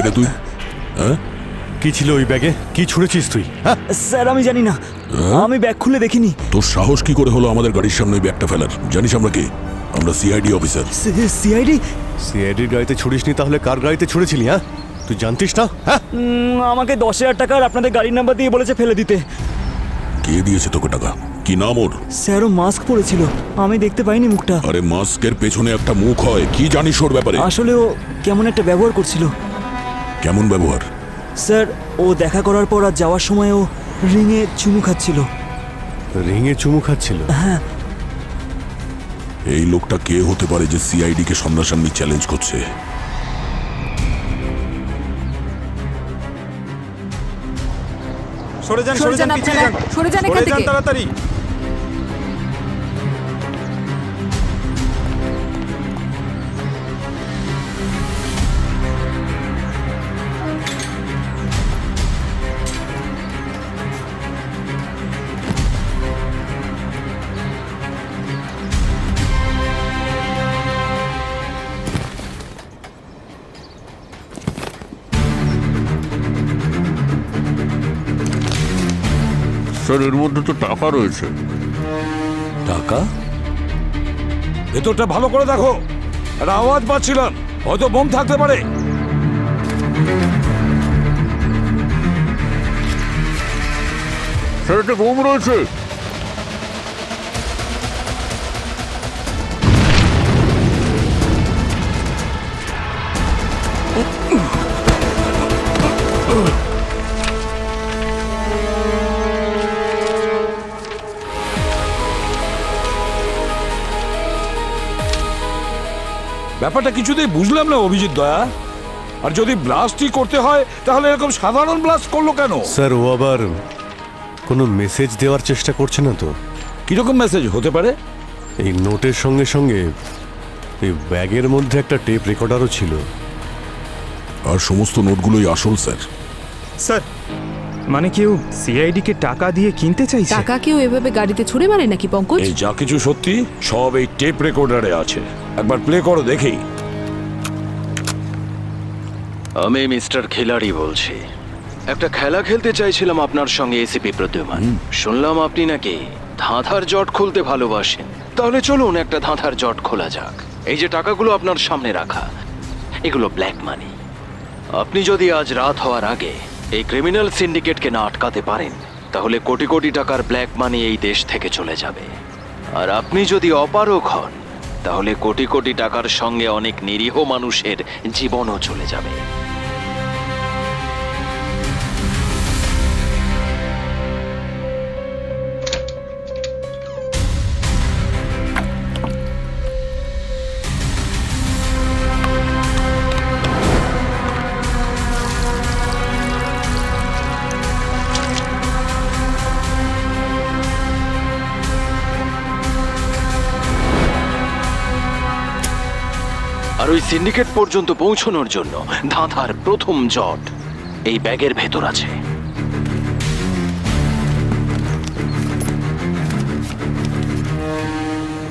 কেটে তুই? হ্যাঁ, কি ছিল ওই ব্যাগে? কি ছুঁড়েছিস তুই? হ্যাঁ, স্যার আমি জানি না, আমি ব্যাগ খুলে দেখিনি। তোর সাহস কি করে হলো আমাদের গাড়ির সামনে ওই ব্যাগটা ফেলার? জানিস আমরা কে? আমরা সিআইডি অফিসার। সিআইডি? সিআইডির গাড়িতে ছুড়িসনি তাহলে কার গাড়িতে ছুঁড়েছিলি? হ্যাঁ, তুই জানতিস না? হ্যাঁ, আমাকে 10,000 টাকা আর আপনাদের গাড়ির নাম্বার দিয়ে বলেছে ফেলে দিতে। কে দিয়েছে তোকে টাকা? কি নাম ওর? স্যার ও মাস্ক পরেছিল, আমি দেখতে পাইনি মুখটা। আরে মাস্কের পেছনে একটা মুখ হয়, কি জানিস ওর ব্যাপারে? আসলে ও কেমন একটা ব্যবহার করছিল। কেমন ব্যবহার? স্যার ও দেখা করার পর আর যাওয়ার সময় ও রিংয়ে চুমু খাচ্ছিল। রিংয়ে চুমু খাচ্ছিল? হ্যাঁ। এই লোকটা কে হতে পারে যে সিআইডি কে সামনাসামনি চ্যালেঞ্জ করছে? সরে যান, সরে যান আপনারা, সরে যান এখান থেকে। তাড়াতাড়ি। স্যার, এর মধ্যে তো টাকা রয়েছে। টাকা? ভেতরটা ভালো করে দেখো, একটা আওয়াজ পাচ্ছিলাম, হয়তো বোম থাকতে পারে। স্যার, এটা বোম রয়েছে। ব্যাপারটা কিছুতেই বুঝলাম না অভিজিৎ দয়া। আর যদি ব্লাস্টই করতে হয় তাহলে এরকম সাধারণ ব্লাস্ট করলো কেন? স্যার, ও আবার কোনো মেসেজ দেওয়ার চেষ্টা করছে না তো? কিরকম মেসেজ হতে পারে? এই নোটের সঙ্গে সঙ্গে এই ব্যাগের মধ্যে একটা টেপ রেকর্ডারও ছিল। আর সমস্ত নোটগুলোই আসল স্যার। স্যার, মানে কেউ সিআইডি কে টাকা দিয়ে কিনতে চাইছে? টাকা কেউ এভাবে গাড়িতে ছুড়ে মারে নাকি পঙ্কজ? এই যা কিছু সত্যি সব এই টেপ রেকর্ডারে আছে, একবার প্লে করো দেখি। আমি মিস্টার খিলাড়ি বলছি। একটা খেলা খেলতে চাইছিলাম আপনার সঙ্গে এসিপি প্রদ্যুমান। শুনলাম আপনি নাকি ধাঁধার জট খুলতে ভালোবাসেন। তাহলে চলুন একটা ধাঁধার জট খোলা যাক। এই যে টাকাগুলো আপনার সামনে রাখা, এগুলো ব্ল্যাক মানি। আপনি যদি আজ রাত হওয়ার আগে এই ক্রিমিনাল সিন্ডিকেটকে না আটকাতে পারেন, তাহলে কোটি কোটি টাকার ব্ল্যাক মানি এই দেশ থেকে চলে যাবে। আর আপনি যদি অপারগ হন, তাহলে কোটি কোটি টাকার সঙ্গে অনেক নিরীহ মানুষের জীবনও চলে যাবে। আর ওই সিন্ডিকেট পর্যন্ত পৌঁছানোর জন্য ধাঁধার প্রথম জট এই ব্যাগের ভেতর আছে।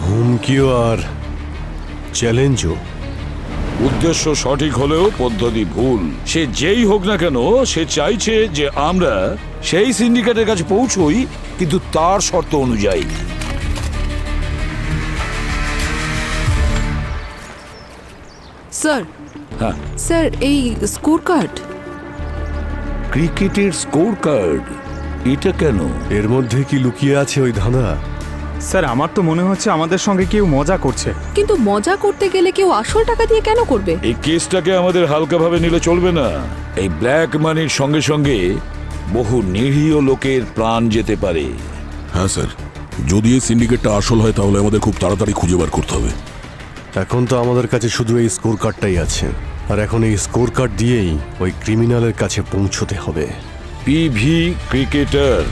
হুমকিও আর চ্যালেঞ্জও। উদ্দেশ্য সঠিক হলেও পদ্ধতি ভুল। সে যেই হোক না কেন, সে চাইছে যে আমরা সেই সিন্ডিকেটের কাছে পৌঁছই, কিন্তু তার শর্ত অনুযায়ী। স্যার, হ্যাঁ, স্যার এই স্কোর কার্ড। ক্রিকেটের স্কোর কার্ড? এটা কেন? এর মধ্যে কি লুকিয়ে আছে ওই ধাঁধা? স্যার, আমার তো মনে হচ্ছে আমাদের সঙ্গে কেউ মজা করছে। কিন্তু মজা করতে গেলে কেউ আসল টাকা দিয়ে কেন করবে? এই কেসটাকে আমাদের হালকাভাবে নিলে চলবে না। এই ব্ল্যাক মানির সঙ্গে সঙ্গে বহু নিরীহ লোকের প্রাণ যেতে পারে। হ্যাঁ স্যার, যদি এই সিন্ডিকেটটা আসল হয় তাহলে আমাদের খুব তাড়াতাড়ি খুঁজে বার করতে হবে। এখন তো আমাদের কাছে শুধু এই স্কোর কার্ডটাই আছে, আর এখন এই স্কোর কার্ড দিয়েই ওই ক্রিমিনালের কাছে পৌঁছতে হবে। PV cricketer.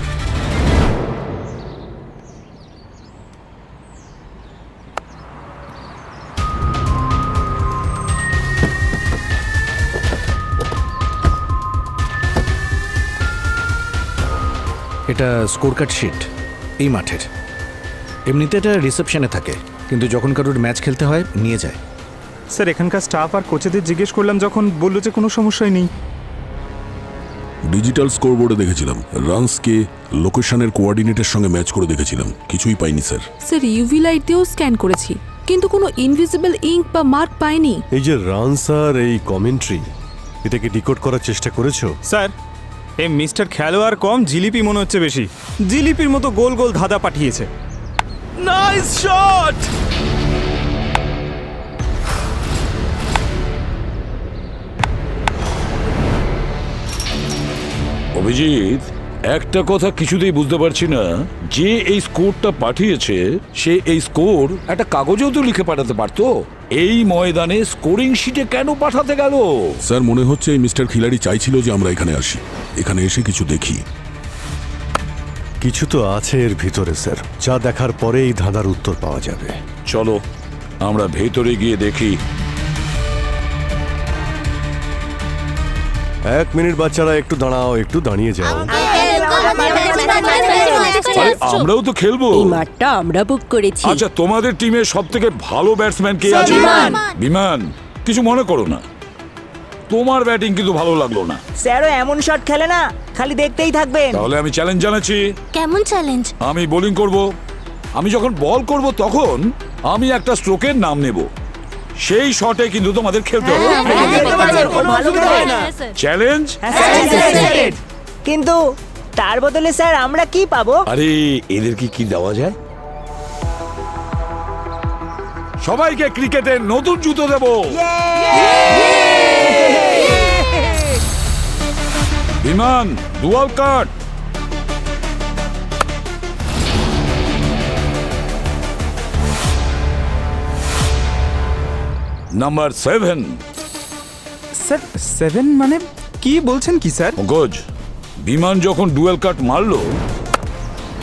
এটা স্কোর কার্ড শিট এই মাঠের। এমনিতে এটা রিসেপশনে থাকে, কিন্তু যখন কারোর ম্যাচ খেলতে হয় নিয়ে যায়। স্যার এখানকার স্টাফ আর কোচেদের জিজ্ঞেস করলাম, যখন বললো যে কোনো সমস্যাই নেই। ডিজিটাল স্কোরবোর্ডে দেখেছিলাম, রানসকে লোকেশনের কোঅর্ডিনেটের সঙ্গে ম্যাচ করে দেখেছিলাম, কিছুই পাইনি স্যার। স্যার ইউভি লাইট দিয়েও স্ক্যান করেছি, কিন্তু কোনো ইনভিজিবল ইঙ্ক বা মার্ক পাইনি। এই যে রানস আর এই কমেন্ট্রি, এটাকে ডিকোড করার চেষ্টা করেছো? স্যার এই মিস্টার খেলোয়াড় কম, জিলিপি মনে হচ্ছে বেশি। জিলিপির মতো গোল গোল ধাঁধা পাঠিয়েছে। Nice shot! অভিজিৎ, একটা কথা কিছুতেই বুঝতে পারছি না, যে এই স্কোরটা পাঠিয়েছে সে এই স্কোর একটা কাগজেও তো লিখে পাঠাতে পারতো। এই ময়দানে স্কোরিং শিটে কেন পাঠাতে গেল? স্যার মনে হচ্ছে এই মিস্টার খিলাড়ি চাইছিল যে আমরা এখানে আসি, এখানে এসে কিছু দেখি। কিছু তো আছে এর ভিতরে স্যার, যা দেখার পরে এই ধাঁধার উত্তর পাওয়া যাবে। চলো আমরা ভেতরে গিয়ে দেখি। 1 মিনিট বাচ্চারা, একটু দাঁড়াও, একটু দাঁড়িয়ে যাও। আরে আমরাও তো খেলবো। এই মাঠটা আমরা বুক করেছি। আচ্ছা, তোমাদের টিমে সব থেকে ভালো ব্যাটসম্যান কে আছে? বিমান, কিছু মনে করো না, তোমার ব্যাটিং কিন্তু ভালো লাগলো না। স্যারও এমন শট খেলে না, খালি দেখতেই থাকবেন। তাহলে আমি চ্যালেঞ্জ জানাচ্ছি। কেমন চ্যালেঞ্জ? আমি বোলিং করব, আমি যখন বল করব তখন আমি একটা স্ট্রোকের নাম নেব, সেই শটে কিন্তু তোমাদের খেলতে হবে। চ্যালেঞ্জ? কিন্তু তার বদলে স্যার আমরা কি পাবো? আরে এদেরকে কি দেওয়া যায়? সবাইকে ক্রিকেটের নতুন জুতো দেব। বিমান, ডুয়াল কাট। নাম্বার 7। স্যার 7 মানে কি বলছেন কি স্যার? পঙ্কজ, বিমান যখন ডুয়েল কাট মারলো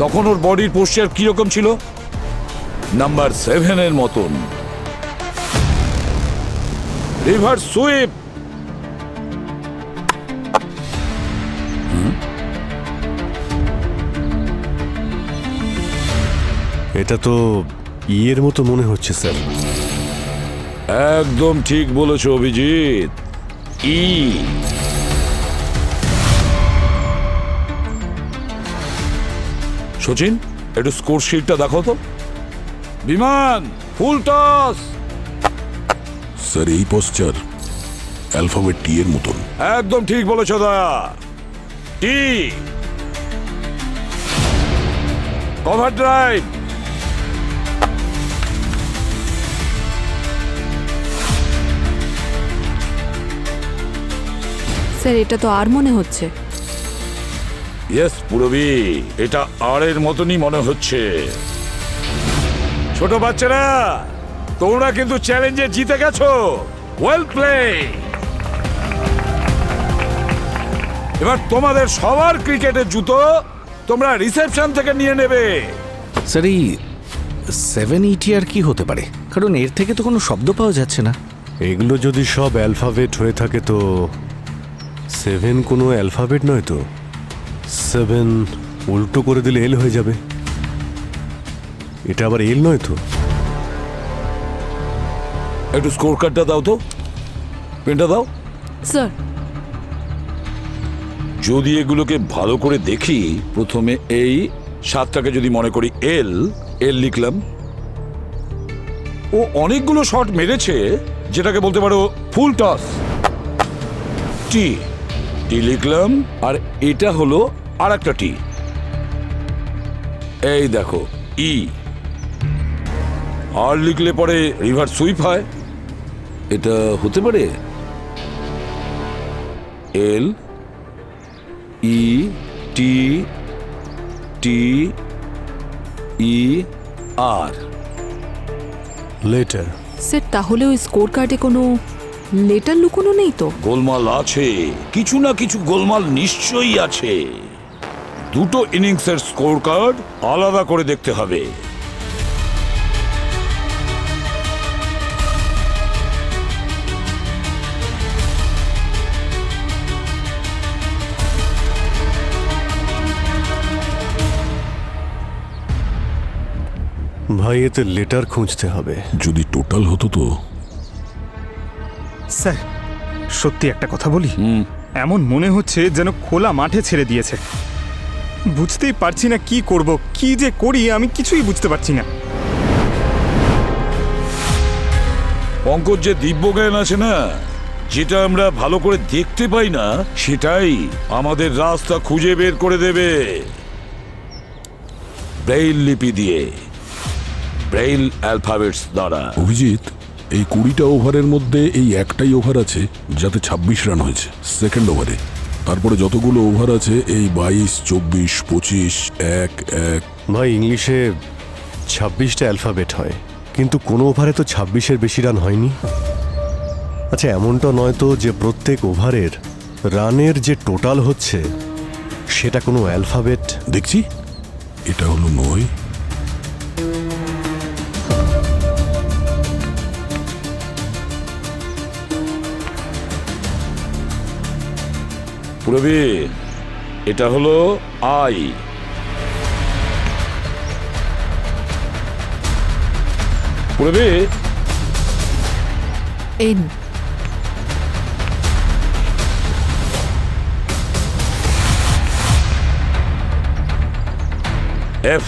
তখন ওর বডির পোস্টার কিরকম ছিল? নাম্বার 7 এর মতন। Reverse sweep. এটা তো ইয়ের মতো মনে হচ্ছে স্যার। একদম ঠিক বলেছো অভিজিৎ, ই। সচিন, একটু স্কোর শিটটা দেখো তো। বিমান, ফুল টস। স্যার এই পোস্টার অ্যালফাবেট টি এর মতন। একদম ঠিক বলেছো দয়া। টি। Cover drive. স্যার এটা তো আর মনে হচ্ছে। ইয়েস পুরবি, এটা আর এর মতনই মনে হচ্ছে। ছোট বাচ্চারা, তোমরা কিন্তু চ্যালেঞ্জে জিতে গেছো। Well play. এবার তোমাদের সবার ক্রিকেটের জুতো তোমরা রিসেপশন থেকে নিয়ে নেবে। স্যার এই 7 ETR কি হতে পারে? কারণ এর থেকে তো কোনো শব্দ পাওয়া যাচ্ছে না। এগুলো যদি সব অ্যালফাবেট হয়ে থাকে তো 7 কোনো অ্যালফাবেট নয় তো। 7 উল্টো করে দিলে এল হয়ে যাবে। এটা আবার এল নয় তো। একটু স্কোর কার্ডটা দাও তো, পেনটা দাও। স্যার যদি এগুলোকে ভালো করে দেখি, প্রথমে এই 7টাকে যদি মনে করি এল, এল লিখলাম। ও অনেকগুলো শট মেরেছে, যেটাকে বলতে পারো ফুল টস। টি, টি লিখলাম, আর এটা হলো আর একটা টি। এই দেখো ই। আর লিখলে পরে রিভার সুইপ হয়। এটা হতে পারে এল ই টি টি ই আর। লেটার। স্যার তাহলে ওই স্কোর কার্ডে কোনো লেটার লুকোনো নেই তো? গোলমাল আছে, কিছু না কিছু গোলমাল নিশ্চয়ই আছে। দুটো ইনিংসের স্কোর কার্ড আলাদা করে দেখতে হবে। ভাই এতে লেটার খুঁজতে হবে। যদি টোটাল হতো তো স্যার সত্যি একটা কথা বলি, এমন মনে হচ্ছে যেন খোলা মাঠে ছেড়ে দিয়েছে। বুঝতেই পারছি না কি করব, কি যে করি আমি কিছুই বুঝতে পারছি না। পঙ্কজ, যে দিব্যজ্ঞান আছে না, যেটা আমরা ভালো করে দেখতে পাই না, সেটাই আমাদের রাস্তা খুঁজে বের করে দেবে। ব্রেইল লিপি দিয়ে, ব্রেইল অ্যালফাবেটস দ্বারা। অভিজিৎ, এই 20টা ওভারের মধ্যে এই একটাই ওভার আছে যাতে 26 রান হয়েছে সেকেন্ড ওভারে। তারপরে যতগুলো ওভার আছে এই 22, 24, 25, 1-1। ভাই, ইংলিশে 26টা অ্যালফাবেট হয়, কিন্তু কোনো ওভারে তো 26-এর বেশি রান হয়নি। আচ্ছা, এমনটা নয় তো যে প্রত্যেক ওভারের রানের যে টোটাল হচ্ছে সেটা কোনো অ্যালফাবেট? দেখছি, এটা হলো 9। পুরবি, এটা হলো I. Purabi, N. F.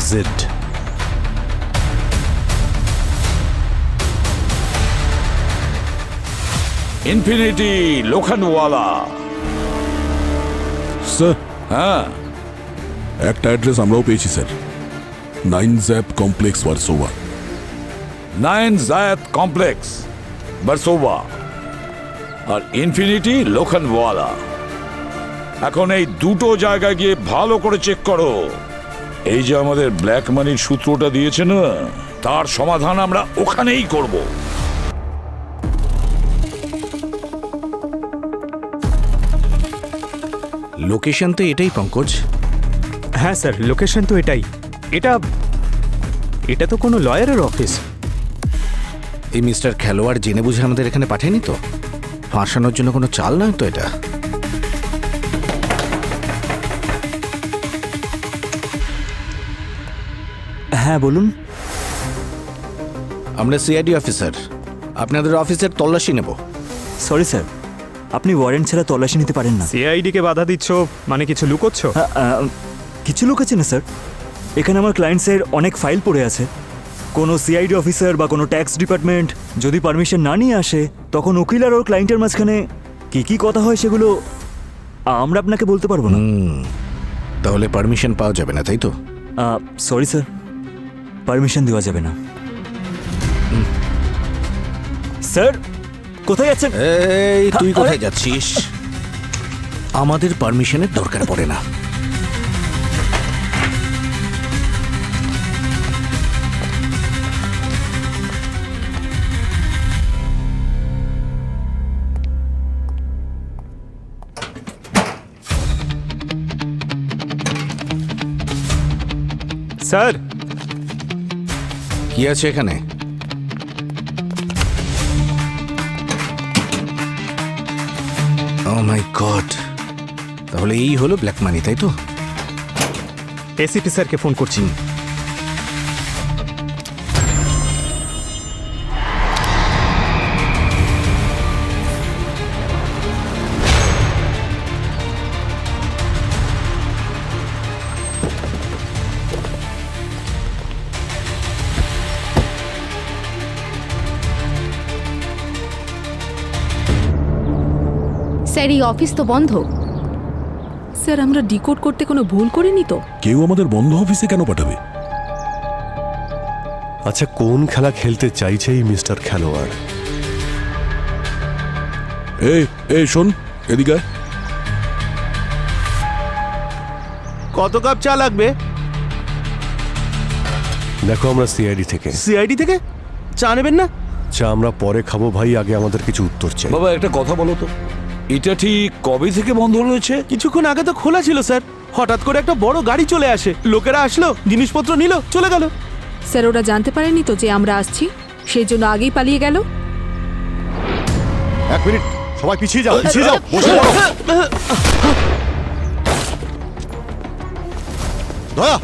Z. Infinity Lokhandwala. Sir, হ্যাঁ, একটা অ্যাড্রেস আমরাও পেয়েছি স্যার। 9 জ্যাপ কমপ্লেক্স, ভার্সোভা। 9 জায়াত কমপ্লেক্স, বারসোভা। আর ইনফিনিটি লোখানওয়ালা। এখন এই দুটো জায়গায় গিয়ে ভালো করে চেক করো। এই যে আমাদের ব্ল্যাক মানির সূত্রটা দিয়েছে না, তার সমাধান আমরা ওখানেই করব। লোকেশন তো এটাই পঙ্কজ। হ্যাঁ স্যার, লোকেশন তো এটাই। এটা তো কোনো লয়ারের অফিস। এই মিস্টার খেলোয়াড় জেনে বুঝে আমাদের এখানে পাঠায়নি তো? ফাঁসানোর জন্য কোনো চাল নয় তো এটা? হ্যাঁ বলুন। আমরা সিআইডি অফিসার, আপনাদের অফিসের তল্লাশি নেব। সরি স্যার, আপনি ওয়ারেন্ট ছাড়া তল্লাশি নিতে পারেন না। সিআইডি কে বাধা দিচ্ছ মানে কিছু লুকোচ্ছ? কিছু লোক আছে না স্যার, এখানে আমার ক্লায়েন্টসের অনেক ফাইল পড়ে আছে। কোনো সিআইডি অফিসার বা কোনো ট্যাক্স ডিপার্টমেন্ট যদি পারমিশন না নিয়ে আসে, তখন উকিল আর ওর ক্লায়েন্টের মাঝখানে কি কি কথা হয় সেগুলো আমরা আপনাকে বলতে পারবো না। তাহলে পারমিশন পাওয়া যাবে না, তাই তো? সরি স্যার, পারমিশন দেওয়া যাবে না। স্যার, কোথায় যাচ্ছেন? এই তুই আরে! কোথায় যাচ্ছিস? আমাদের পারমিশনের দরকার পড়ে না। স্যার, কি আছে এখানে? ও মাই গড, তাহলে এই হলো ব্ল্যাক মানি, তাই তো? এসিপি স্যারকে ফোন করছি। স্যার, এই অফিস তো বন্ধ। স্যার, আমরা ডিকোড করতে কোনো ভুল করিনি তো? কেউ আমাদের বন্ধ অফিসে কেন পাঠাবে? আচ্ছা, কোন খেলা খেলতে চাইছে এই মিস্টার খেলোয়াড়? এই শোন, এদিকে আয়। কত কাপ চা লাগবে? দেখো, আমরা সিআইডি থেকে। সিআইডি থেকে চা নেবেন না? চা আমরা পরে খাবো ভাই, আগে আমাদের কিছু উত্তর চাই। বাবা, একটা কথা বলো তো, এটা ঠিক কবে থেকে বন্ধ রয়েছে? কিছুক্ষণ আগে তো খোলা ছিল স্যার। হঠাৎ করে একটা বড় গাড়ি চলে আসে, লোকেরা আসলো, জিনিসপত্র নিল, চলে গেল। স্যার, ওরা জানতে পারেনি তো যে আমরা আসছি, সেই জন্য আগেই পালিয়ে গেল। 1 মিনিট, সবাই পিছিয়ে যাও, পিছিয়ে যাও, বসে পড়ো। দয়া,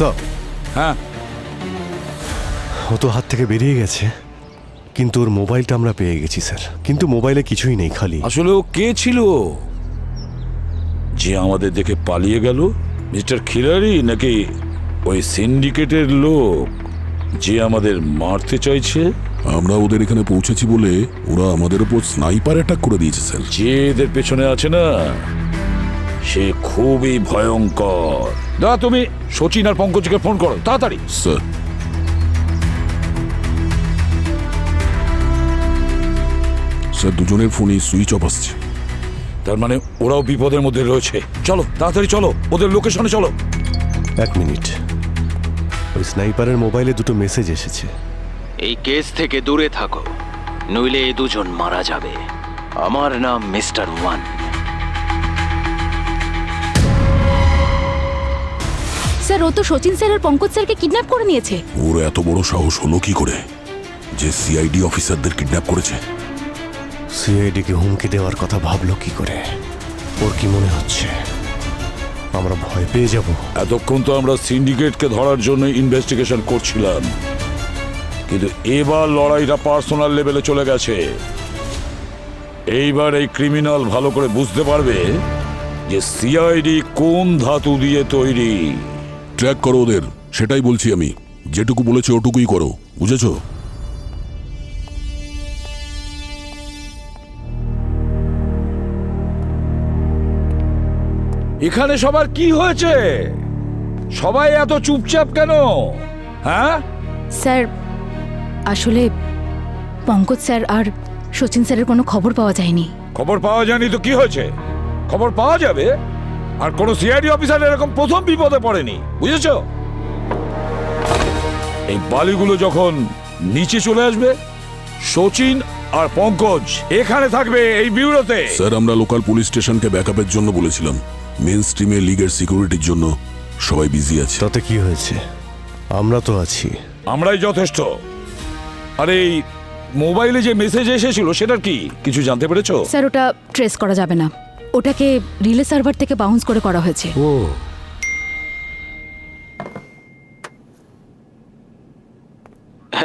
স্যার হ্যাঁ, ও তো হাত থেকে বেরিয়ে গেছে, কিন্তু ওর মোবাইলটা আমরা পেয়ে গেছি স্যার। কিন্তু মোবাইলে কিছুই নেই, খালি। আসলে ও কে ছিল যে আমাদের দেখে পালিয়ে গেল? মিস্টার খিলাড়ি নাকি ওই সিন্ডিকেটের লোক যে আমাদের মারতে চাইছে? আমরা ওদের এখানে পৌঁছেছি বলে ওরা আমাদের উপর স্নাইপার অ্যাটাক করে দিয়েছে স্যার। যে এদের পেছনে আছে না, সে খুবই ভয়ঙ্কর। দা, তুমি সচিন আর পঙ্কজকে ফোন করো তাড়াতাড়ি। স্যার, স্যার দুজনের ফোনই সুইচ অফ আসছে। তার মানে ওরাও বিপদের মধ্যে রয়েছে। চলো তাড়াতাড়ি চলো, ওদের লোকেশনে চলো। 1 মিনিট, ওই স্নাইপারের মোবাইলে দুটো মেসেজ এসেছে। এই কেস থেকে দূরে থাকো, নইলে এই দুজন মারা যাবে। আমার নাম মিস্টার ওয়ান। স্যার ও তো সচিন স্যার আর পঙ্কজ স্যারকে কিডন্যাপ করে নিয়েছে। ওর এত বড় সাহস হলো কি করে যে সিআইডি অফিসারদের কিডন্যাপ করেছে? সিআইডিকে হুমকি দেওয়ার কথা ভাবলো কি করে? ওর কি মনে হচ্ছে আমরা ভয় পেয়ে যাব? এতক্ষণ তো আমরা সিন্ডিকেটকে ধরার জন্য ইনভেস্টিগেশন করছিলাম, কিন্তু এবার লড়াইটা পার্সোনাল লেভেলে চলে গেছে। এইবার এই ক্রিমিনাল ভালো করে বুঝতে পারবে যে সিআইডি কোন ধাতু দিয়ে তৈরি। ট্র্যাক করো ওদের, সেটাই বলছি আমি। যেটুকু বলেছে ওটুকুই করো, বুঝেছো? এখানে সবার কি হয়েছে? সবাই এত চুপচাপ কেন? হ্যাঁ, স্যার আসলে পঙ্কজ স্যার আর সচিন স্যারের কোনো খবর পাওয়া যায়নি। খবর পাওয়া যায়নি তো কি হয়েছে? খবর পাওয়া যাবে। আর কোন সিআইডি অফিসার এরকম প্রথম বিপদে পড়েনি, বুঝেছো? এই বালিগুলো যখন নিচে চলে আসবে, সচিন আর পঙ্কজ এখানে থাকবে এই ব্যুরোতে। স্যার, আমরা লোকাল পুলিশ স্টেশনকে ব্যাকআপের জন্য বলেছিলাম। মেন স্ট্রিমে লিগের সিকিউরিটির জন্য সবাই বিজি আছে। তাতে কি হয়েছে? আমরা তো আছি। আমরাই যথেষ্ট। আর এই মোবাইলে যে মেসেজ এসেছিল সেটার কি কিছু জানতে পেরেছো? স্যার ওটা ট্রেস করা যাবে না, ওটাকে রিলে সার্ভার থেকে বাউন্স করে করা হয়েছে। ও,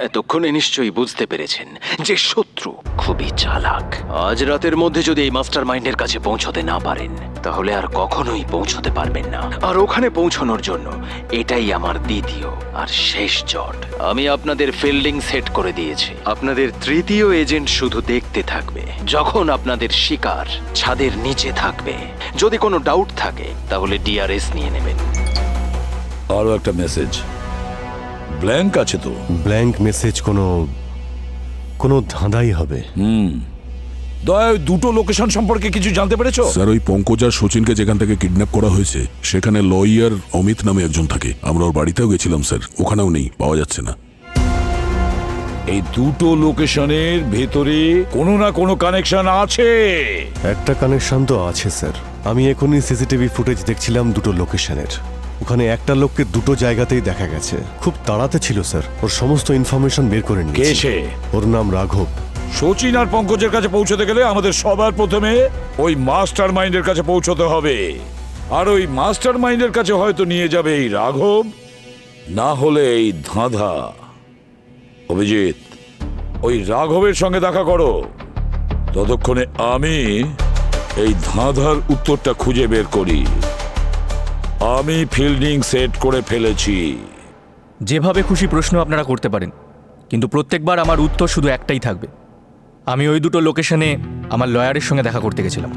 এতক্ষণে নিশ্চয়ই বুঝতে পেরেছেন যে শত্রু খুবই চালাক। আজ রাতের মধ্যে যদি এই মাস্টার মাইন্ডের কাছে পৌঁছতে না পারেন, তাহলে আর কখনোই পৌঁছতে পারবেন না। আর ওখানে পৌঁছানোর জন্য এটাই আমার দ্বিতীয় আর শেষ জট। আমি আপনাদের ফিল্ডিং সেট করে দিয়েছি। আপনাদের তৃতীয় এজেন্ট শুধু দেখতে থাকবে যখন আপনাদের শিকার ছাদের নিচে থাকবে। যদি কোনো ডাউট থাকে তাহলে ডিআরএস নিয়ে নেবেন। আরো একটা মেসেজ ব্ল্যাঙ্ক আছে তো? ব্ল্যাঙ্ক মেসেজ কোনো ধাঁধাই হবে। দয়া, দুটো লোকেশন সম্পর্কে কিছু জানতে পেরেছো? স্যার, ওই পঙ্কজ আর সচিনকে যেখান থেকে কিডন্যাপ করা হয়েছে সেখানে লয়ার অমিত নামে একজন থাকে। আমরা ওর বাড়িতেও গেছিলাম স্যার, ওখানেও নেই, পাওয়া যাচ্ছে না। এই দুটো লোকেশনের ভেতরে কোনো না কোনো কানেকশন আছে। একটা কানেকশন তো আছে স্যার। আমি এখনই সিসিটিভি ফুটেজ দেখছিলাম দুটো লোকেশনের। ওখানে একটা লোককে দুটো জায়গাতেই দেখা গেছে। খুব তাড়াতে ছিল স্যার, ওর সমস্ত ইনফরমেশন বের করে কে নিয়েছি। সে? ওর নাম রাঘব। সচিন আর পঙ্কজের কাছে পৌঁছতে গেলে আমাদের সবার প্রথমে ওই মাস্টার মাইন্ডের কাছে পৌঁছতে হবে। আর ওই মাস্টার মাইন্ডের কাছে হয়তো নিয়ে যাবে এই রাঘব, না হলে এই ধাঁধা। অভিজিৎ, ওই রাঘবের সঙ্গে দেখা করো। ততক্ষণে আমি এই ধাঁধার উত্তরটা খুঁজে বের করি। আমি ফিল্ডিং সেট করে ফেলেছি। যেভাবে খুশি প্রশ্ন আপনারা করতে পারেন, কিন্তু প্রত্যেকবার আমার উত্তর শুধু একটাই থাকবে। আমি ওই দুটো লোকেশনে আমার লয়ারের সঙ্গে দেখা করতে গেছিলাম।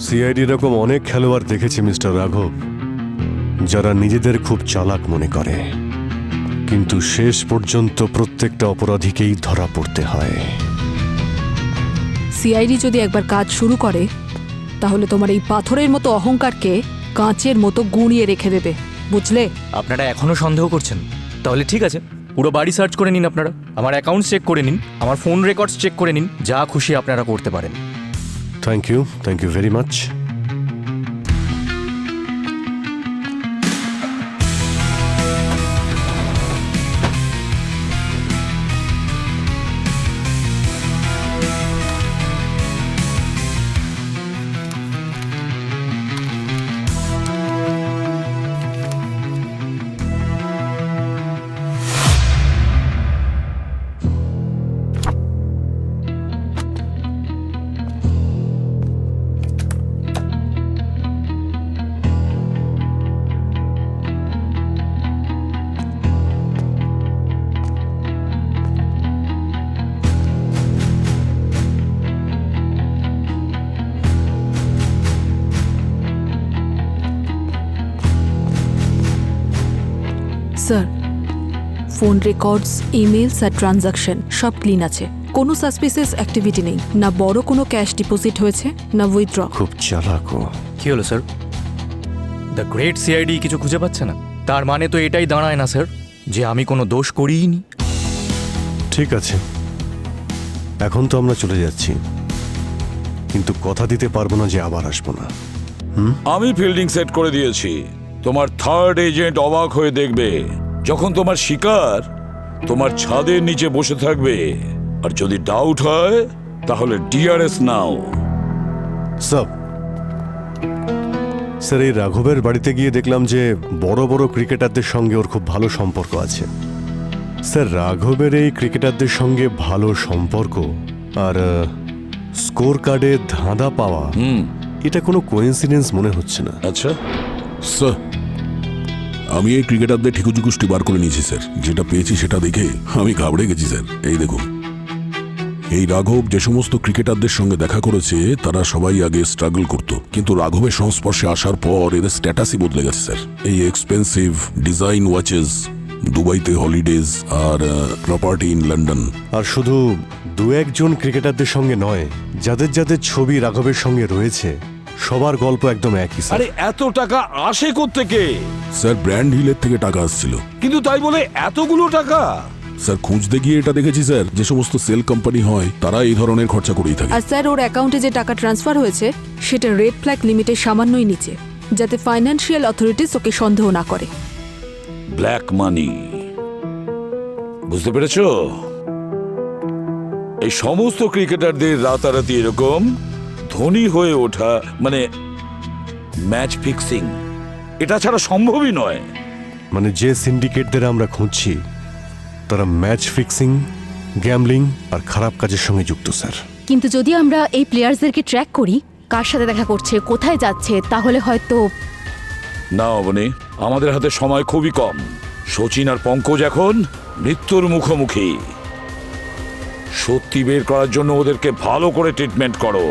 সিআইডি এরকম অনেক খেলোয়াড় দেখেছি মিস্টার রাঘব, যারা নিজেদের খুব চালাক মনে করে, কিন্তু শেষ পর্যন্ত প্রত্যেকটা অপরাধীকেই ধরা পড়তে হয়। সিআইডি যদি একবার কাজ শুরু করে, তাহলে তোমার এই পাথরের মতো অহংকারকে কাঁচের মতো গুঁড়িয়ে রেখে দেবে, বুঝলে? আপনারা এখনও সন্দেহ করছেন? তাহলে ঠিক আছে, পুরো বাড়ি সার্চ করে নিন। আপনারা আমার অ্যাকাউন্ট চেক করে নিন, আমার ফোন রেকর্ডস চেক করে নিন, যা খুশি আপনারা করতে পারেন। Thank you very much. Sir phone records emails আর ট্রানজাকশন সব ক্লিন আছে, কোনো সাসপিসিয়াস অ্যাক্টিভিটি নেই, না বড় কোনো ক্যাশ ডিপোজিট হয়েছে না উইথড্র। খুব চালাকো। কি হলো স্যার? দ্য গ্রেট সিআইডি কিছু খুঁজে পাচ্ছে না? তার মানে তো এটাই দাঁড়ায় না স্যার যে আমি কোনো দোষ করিনি। ঠিক আছে, এখন তো আমরা চলে যাচ্ছি, কিন্তু কথা দিতে পারবো না যে আবার আসবো না। আমি ফিল্ডিং সেট করে দিয়েছি। তোমার থার্ড এজেন্ট অবাক হয়ে দেখবে যখন তোমার শিকার তোমার ছাদের নিচে বসে থাকবে। আর যদি ডাউট হয় তাহলে ডিআরএস নাও। স্যার, এই রাঘবের বাড়িতে গিয়ে দেখলাম যে বড় বড় ক্রিকেটারদের সঙ্গে ওর খুব ভালো সম্পর্ক আছে। স্যার, রাঘবের এই ক্রিকেটারদের সঙ্গে ভালো সম্পর্ক আর স্কোর কার্ডে ধাঁধা পাওয়া, এটা কোনো কোইন্সিডেন্স মনে হচ্ছে না। আচ্ছা স্যার, আমি এই ক্রিকেটারদের ঠিকুচুকুষ্টি বার করে নিয়েছি স্যার। যেটা পেয়েছি সেটা দেখে আমি ঘাবড়ে গেছি স্যার। এই দেখুন, এই রাঘব যে সমস্ত ক্রিকেটারদের সঙ্গে দেখা করেছে তারা সবাই আগে স্ট্রাগল করত, কিন্তু রাঘবের সংস্পর্শে আসার পর এদের স্ট্যাটাসই বদলে গেছে স্যার। এই এক্সপেন্সিভ ডিজাইন ওয়াচেস, দুবাইতে হলিডেজ আর প্রপার্টি ইন লন্ডন। আর শুধু দু একজন ক্রিকেটারদের সঙ্গে নয়, যাদের যাদের ছবি রাঘবের সঙ্গে রয়েছে সবার গল্প একদম একই স্যার। আরে এত টাকা আসে কোত্থেকে? স্যার, ব্র্যান্ড হিলের থেকে টাকা আসছিল। কিন্তু তাই বলে এতগুলো টাকা? স্যার, খুঁজতে গিয়ে এটা দেখেছি স্যার, যে সমস্ত সেল কোম্পানি হয় তারা এই ধরনের খরচা করেই থাকে। আর স্যার, ওর অ্যাকাউন্টে যে টাকা ট্রান্সফার হয়েছে সেটা রেড ফ্ল্যাগ লিমিটের সামান্যই নিচে, যাতে ফাইন্যান্সিয়াল অথরিটিস ওকে সন্দেহ না করে। ব্ল্যাক মানি, বুঝতে পেরেছো? এই সমস্ত ক্রিকেটারদের রাতারাতি এরকম ধনী হয়ে ওঠা মানে ম্যাচ ফিক্সিং, এটা ছাড়া সম্ভবই নয়। মানে যে সিন্ডিকেটদের আমরা খুঁজছি তারা ম্যাচ ফিক্সিং, গ্যাম্বলিং আর খারাপ কাজের সঙ্গে যুক্ত স্যার। কিন্তু যদি আমরা এই প্লেয়ার্সদেরকে ট্র্যাক করি, কার সাথে দেখা করছে, কোথায় যাচ্ছে, তাহলে হয়তো। না অবনী, আমাদের হাতে সময় খুবই কম। সচিন আর পঙ্কজ এখন মৃত্যুর মুখোমুখি। সত্যি বের করার জন্য ওদেরকে ভালো করে ট্রিটমেন্ট করো,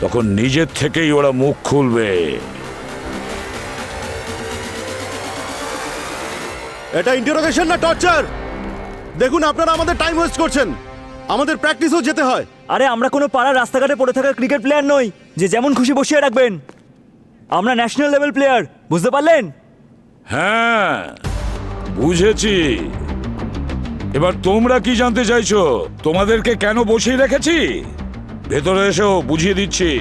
তখন নিজের থেকেই ওরা মুখ খুলবে। এটা ইন্টারোগেশন না টর্চার? দেখুন, আপনারা আমাদের টাইম ওয়েস্ট করছেন, আমাদের প্র্যাকটিসও যেতে হয়। আরে আমরা কোনো পাড়ার রাস্তাঘাটে পড়ে থাকা ক্রিকেট প্লেয়ার নই যে যেমন খুশি বসিয়ে রাখবেন। আমরা ন্যাশনাল লেভেল প্লেয়ার, বুঝতে পারলেন? হ্যাঁ, বুঝেছি। এবার তোমরা কি জানতে চাইছো? তোমাদেরকে কেন বসিয়ে রেখেছি? ভেতরে এসো, বুঝিয়ে দিচ্ছি।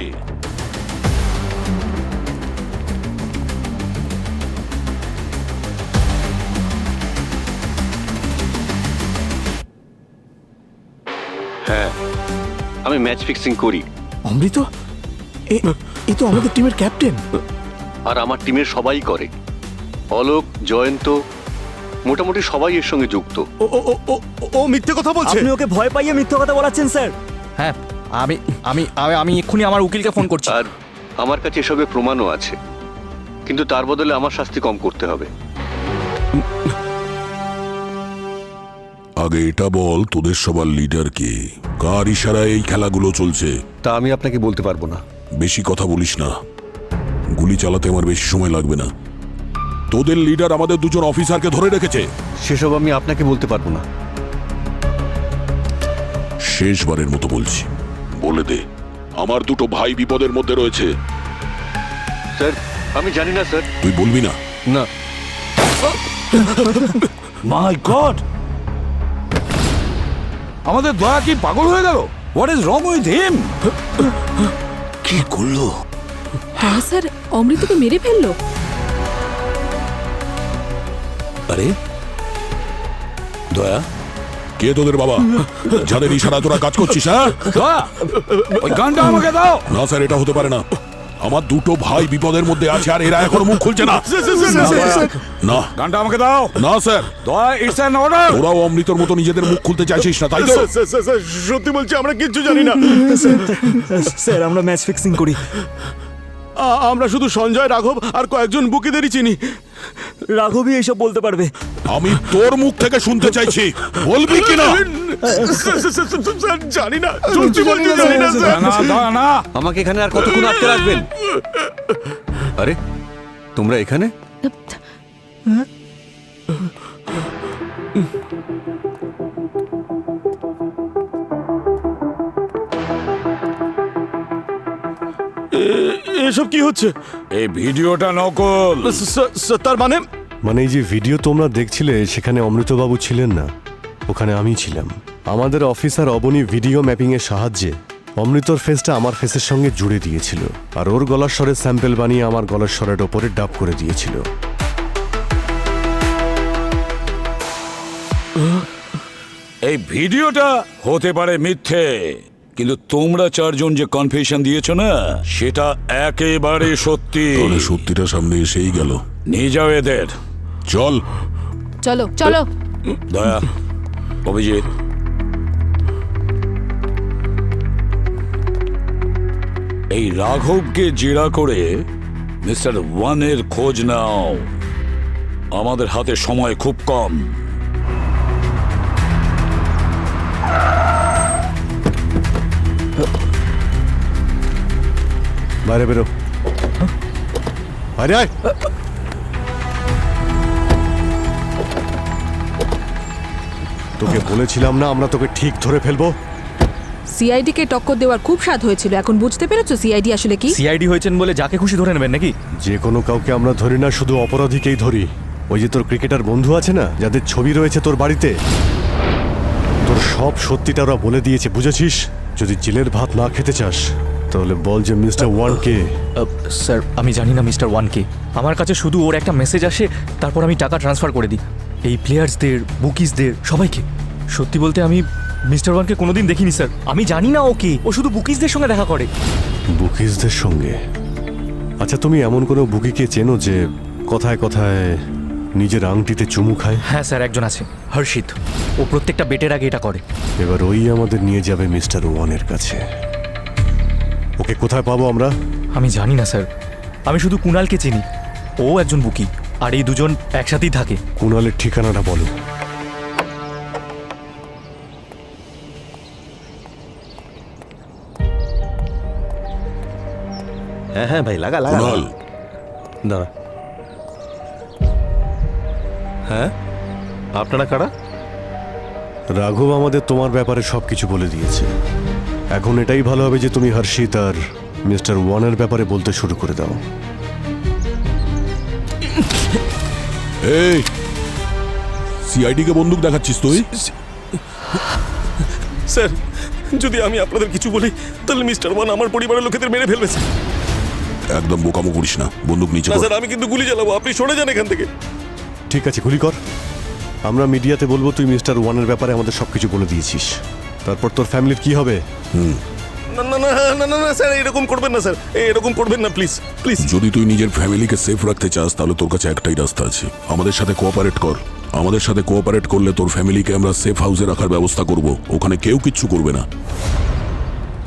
হ্যাঁ, আমি ম্যাচ ফিক্সিং করি। অমৃত, এ তো আমাদের টিমের ক্যাপ্টেন। আর আমার টিমের সবাই করে। অলোক, জয়ন্ত, মোটামুটি সবাই এর সঙ্গে যুক্ত। ও মিথ্যে কথা বলছে। আপনি ওকে ভয় পাইয়ে মিথ্যে কথা বলাচ্ছেন স্যার। হ্যাঁ, আমি আমি আমি এক্ষুনি আমার উকিলকে ফোন করছি। আর আমার কাছে এসবের প্রমাণও আছে, কিন্তু তার বদলে আমার শাস্তি কম করতে হবে। আগে এটা বল, তোদের সবার লিডার কে? কার ইশারায় এই খেলাগুলো চলছে? তা আমি আপনাকে বলতে পারবো না। বেশি কথা বলিস না, গুলি চালাতে আমার বেশি সময় লাগবে না। তোদের লিডার আমাদের দুজন অফিসারকে ধরে রেখেছে। সেসব আমি আপনাকে বলতে পারবো না। শেষবারের মতো বলছি, বলে দে, আমার দুটো ভাই বিপদের মধ্যে রয়েছে। স্যার, আমি জানি না স্যার। তুই বলবি না? না। মাই গড, আমাদের দয়া কি পাগল হয়ে গেল? What is wrong with him? কি করলো? হ্যাঁ স্যার, অমৃতকে মেরে ফেললো। আরে দয়া, কে তোদের বাবা? যাদের ইশারা তোরা কাজ করছিস? হ্যাঁ, দয়া, ওই গানটা আমাকে দাও। না স্যার, এটা হতে পারে না। আমার দুটো ভাই বিপদের মধ্যে আছে আর এরা এখনো মুখ খুলছে না। না, গানটা আমাকে দাও। না স্যার, দয়া, ইটস অ্যান অর্ডার। ওরাও অমৃতর মতো নিজেদের মুখ খুলতে চাইছিস না, তাই তো? সত্যি বলছি, আমরা কিচ্ছু জানি না। স্যার, আমরা ম্যাচ ফিক্সিং করি। আমরা শুধু সঞ্জয়, রাঘব আর কয়েকজন বুকিদেরই চিনি। রাঘবই এইসব বলতে পারবে। আমি তোর মুখ থেকে শুনতে চাইছি, বলবি কিনা? স্যার, জানি না, সত্যি বলছি জানি না স্যার। না, আমাকে এখানে আর কতক্ষণ আটকে রাখবেন? আরে তোমরা এখানে? এসব কি হচ্ছে? এই ভিডিওটা নকল। তার মানে মানে এই যে ভিডিও তোমরা দেখছিলে সেখানে অমৃতবাবু ছিলেন না, ওখানে আমি ছিলাম। আমাদের অফিসার অবনী ভিডিও ম্যাপিং এর সাহায্যে অমৃতর ফেসটা আমার ফেসের সঙ্গে জুড়ে দিয়েছিল, আর ওর গলার স্বরের স্যাম্পল বানিয়ে আমার গলার স্বরের ওপরে ডাব করে দিয়েছিল। এই ভিডিওটা হতে পারে মিথ্যে, কিন্তু তোমরা চারজন যে কনফেশন দিয়েছো না, সেটা একেবারে সত্যি। তাহলে সত্যিটা সামনে এসেই গেল। নিয়ে যাও এদের। চল। চলো চলো। দয়া, অভিজিৎ, এই রাঘবকে জেরা করে মিস্টার ওয়ানের খোঁজ নাও। আমাদের হাতে সময় খুব কম। বাইরে বেরো, বাইরে আয়। তোকে বলেছিলাম না আমরা তোকে ঠিক ধরে ফেলবো। সিআইডি কে টক্কর দেওয়ার খুব স্বাদ হয়েছিল, এখন বুঝতে পেরেছো সিআইডি আসলে কি? সিআইডি হয়েছেন বলে যাকে খুশি ধরে নেবেন নাকি? যে কোনো কাউকে আমরা ধরি না, শুধু অপরাধীকেই ধরি। ওই যে তোর ক্রিকেটার বন্ধু আছে না, যাদের ছবি রয়েছে তোর বাড়িতে, তোর সব সত্যিটা ওরা বলে দিয়েছে, বুঝেছিস? যদি জেলের ভাত না খেতে চাস তাহলে বল যে মিস্টার ওয়ানকে। স্যার আমি জানি না মিস্টার ওয়ানকে। আমার কাছে শুধু ওর একটা মেসেজ আসে, তারপর আমি টাকা ট্রান্সফার করে দিই এই প্লেয়ার্সদের, বুকিসদের, সবাইকে। সত্যি বলতে আমি মিস্টার ওয়ানকে কোনোদিন দেখিনি স্যার। আমি জানি না ওকে, ও শুধু বুকিসদের সঙ্গে দেখা করে। বুকিসদের সঙ্গে? আচ্ছা, তুমি এমন কোনো বুকিকে চেনো যে কথায় কথায় নিজের আংটিতে চুমু খায়? হ্যাঁ স্যার, একজন আছে, হর্ষিত। ও প্রত্যেকটা বেটের আগে এটা করে। এবার ওই আমাদের নিয়ে যাবে মিস্টার ওয়ানের কাছে। ওকে কোথায় পাবো আমরা? আমি জানি না স্যার, আমি শুধু কুণালকে চিনি। ও একজন বুকি, আর এই দুজন একসাথেই থাকে। কুণালের ঠিকানাটা বলো। হ্যাঁ হ্যাঁ ভাই, লাগা লাগা। কুণাল, দাঁড়া। হ্যাঁ, আপনারা কারা? রাঘব আমাদের তোমার ব্যাপারে সবকিছু বলে দিয়েছে। এখন এটাই ভালো হবে যে তুমি হর্ষিত আর মিস্টার ওয়ানের ব্যাপারে বলতে শুরু করে দাও। এই সিআইডি কে বন্দুক দেখাচ্ছিস তুই? স্যার, যদি আমি আপনাদের কিছু বলি তাহলে মিস্টার ওয়ান আমার পরিবারের লোকেদের মেরে ফেলবে স্যার। একদম বোকামো করিস না, বন্দুক নিচে না কর। স্যার, আমি কিন্তু গুলি চালাবো, আপনি সরে যান এখান থেকে। ঠিক আছে, গুলি কর। আমরা মিডিয়াতে বলবো তুই মিস্টার ওয়ানের ব্যাপারে আমাদের সবকিছু বলে দিয়েছিস। তারপর তোর ফ্যামিলির কি হবে? না না না না না না স্যার, এরকম করবেন না স্যার, এরকম করবেন না প্লিজ প্লিজ। যদি তুই নিজের ফ্যামিলিকে সেফ রাখতে চাস তাহলে তোর কাছে একটাই রাস্তা আছে, আমাদের সাথে কোঅপারেট কর। আমাদের সাথে কোঅপারেট করলে তোর ফ্যামিলিকে আমরা সেফ হাউসে রাখার ব্যবস্থা করব, ওখানে কেউ কিচ্ছু করবে না।